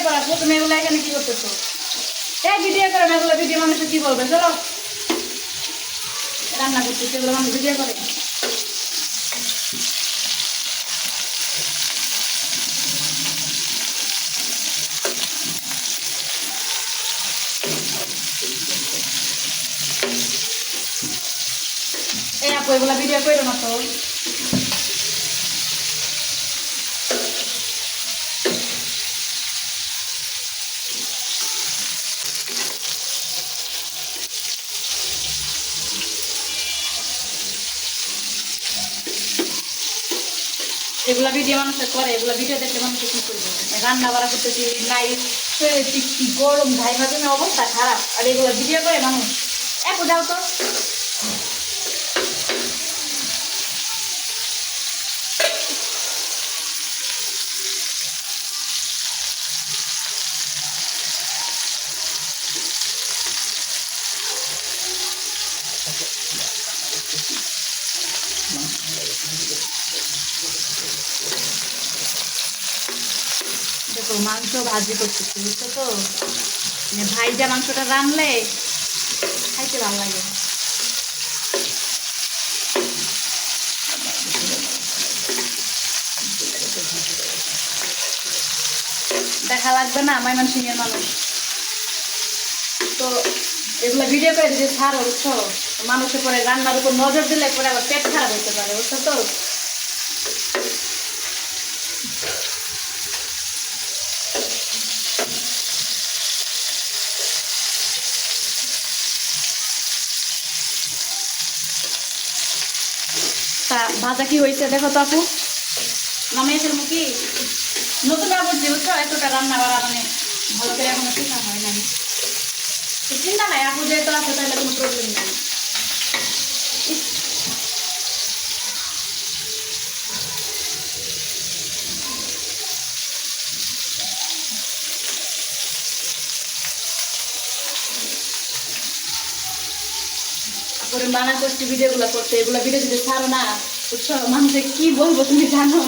করা প্রথমে এগুলো এখানে কি করতেছো এই ভিডিও করে না এগুলো ভিডিও মানুষ কি বলবে চলো রান্না করতেছে এগুলো মানুষ ভিডিও করে এই আপু এগুলো ভিডিও করো না তো এগুলা ভিডিও মানুষ করে এগুলা ভিডিও দেখতে মানুষ কি করবে রান্না বাড়া করতেছি লাইট কি গরম ভাই ভাজনে অবস্থা খারাপ আর এগুলো ভিডিও করে মানুষ একটু যাও তো দেখো মাংস ভাজি করতেছি বুঝছো তো ভাইজা মাংসটা রানলে খাইতে ভালো লাগে দেখা লাগবে না ময়মনসিংহের মানুষ তো এগুলো ভিডিও করে যদি ছাড়ো বুঝছো মানুষের পরে রান্নার উপর নজর দিলে পরে আবার পেট খারাপ হতে পারে বুঝছো তো তা ভাজা কি হয়েছে দেখো তো আপু নামিয়ে ফেলবো কি নতুন আবার যে বুঝছো এতটা রান্না বাড়া মানে ভালো করে এখনো শেখা হয় না চিন্তা নাই আপু যেহেতু আছে তাহলে কোনো প্রবলেম নেই করে মানা করছি ভিডিওগুলো করতে এগুলো ভিডিও যদি ছাড়ো না বুঝছো মানুষে কি বলবো তুমি জানো